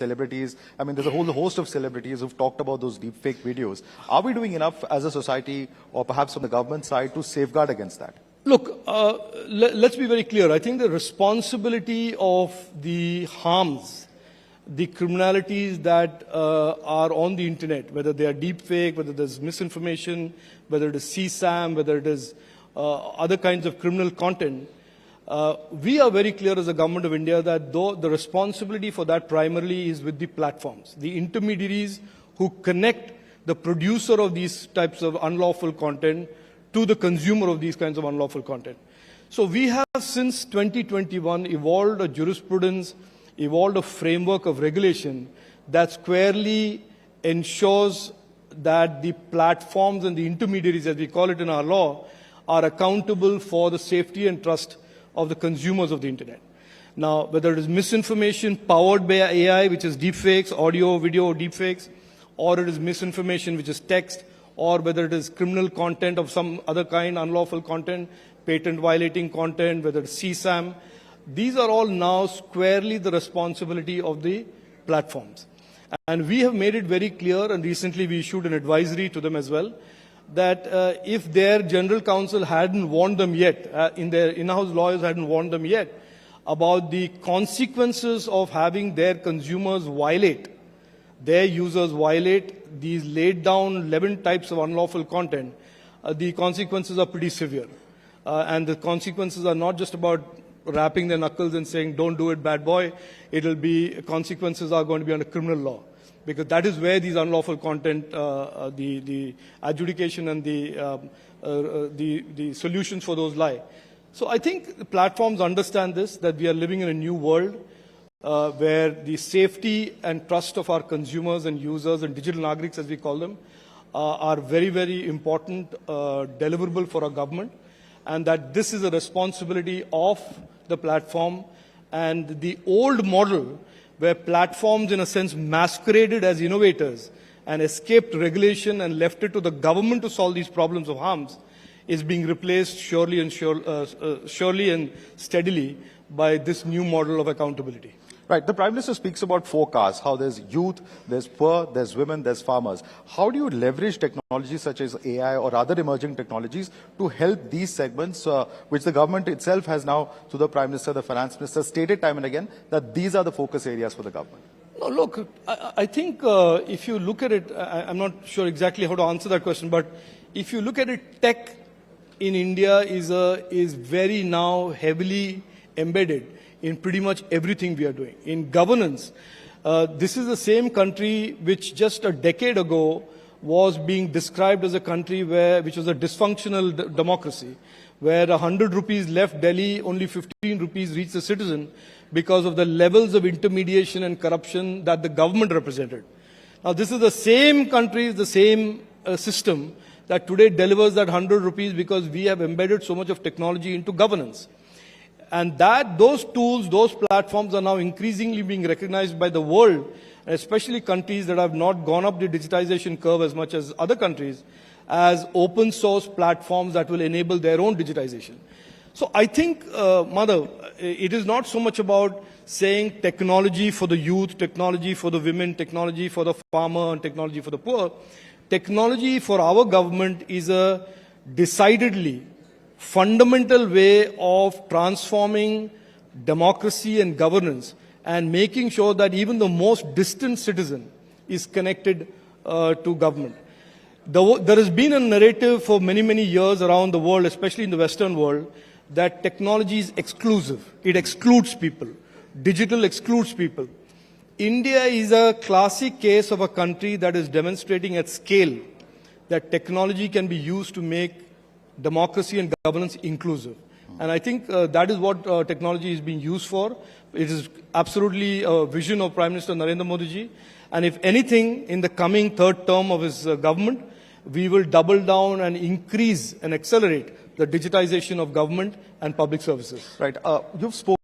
celebrities. I mean, there's a whole host of celebrities who've talked about those deepfake videos. Are we doing enough as a society, or perhaps from the government side, to safeguard against that? Look, let's be very clear. I think the responsibility of the harms, the criminalities that are on the internet, whether they are deepfake, whether there's misinformation, whether it is CSAM, whether it is other kinds of criminal content, we are very clear as a government of India that though the responsibility for that primarily is with the platforms, the intermediaries who connect the producer of these types of unlawful content to the consumer of these kinds of unlawful content. So we have since 2021 evolved a jurisprudence, evolved a framework of regulation that squarely ensures that the platforms and the intermediaries, as we call it in our law, are accountable for the safety and trust of the consumers of the internet. Now, whether it is misinformation powered by AI, which is deepfakes, audio, video deepfakes, or it is misinformation, which is text, or whether it is criminal content of some other kind, unlawful content, patent violating content, whether it's CSAM, these are all now squarely the responsibility of the platforms. And we have made it very clear, and recently we issued an advisory to them as well, that if their general counsel hadn't warned them yet, in their in-house lawyers hadn't warned them yet, about the consequences of having their consumers violate, their users violate these laid down 11 types of unlawful content, the consequences are pretty severe. And the consequences are not just about rapping their knuckles and saying, don't do it, bad boy. It'll be, consequences are going to be under criminal law. Because that is where these unlawful content, the adjudication and the solutions for those lie. So I think the platforms understand this, that we are living in a new world where the safety and trust of our consumers and users and digital nagriks, as we call them, are very, very important deliverable for our government, and that this is a responsibility of the platform. And the old model, where platforms, in a sense, masqueraded as innovators and escaped regulation and left it to the government to solve these problems of harms, is being replaced surely and steadily by this new model of accountability. Right. The Prime Minister speaks about four castes, how there's youth, there's poor, there's women, there's farmers. How do you leverage technologies such as AI or other emerging technologies to help these segments, which the government itself has now, through the Prime Minister, the Finance Minister, stated time and again that these are the focus areas for the government? No, look, I think if you look at it, I'm not sure exactly how to answer that question, but if you look at it, tech in India is very now heavily embedded in pretty much everything we are doing. In governance, this is the same country which just a decade ago was being described as a country which was a dysfunctional democracy, where 100 rupees left Delhi, only 15 rupees reached the citizen because of the levels of intermediation and corruption that the government represented. Now, this is the same country, the same system that today delivers that 100 rupees because we have embedded so much of technology into governance. And those tools, those platforms are now increasingly being recognized by the world, especially countries that have not gone up the digitization curve as much as other countries, as open source platforms that will enable their own digitization. So I think, Madhav, it is not so much about saying technology for the youth, technology for the women, technology for the farmer, and technology for the poor. Technology for our government is a decidedly fundamental way of transforming democracy and governance and making sure that even the most distant citizen is connected to government. There has been a narrative for many, many years around the world, especially in the Western world, that technology is exclusive. It excludes people. Digital excludes people. India is a classic case of a country that is demonstrating at scale that technology can be used to make democracy and governance inclusive. And I think that is what technology is being used for. It is absolutely a vision of Prime Minister Narendra Modi ji. And if anything, in the coming third term of his government, we will double down and increase and accelerate the digitization of government and public services. Right. You've spoken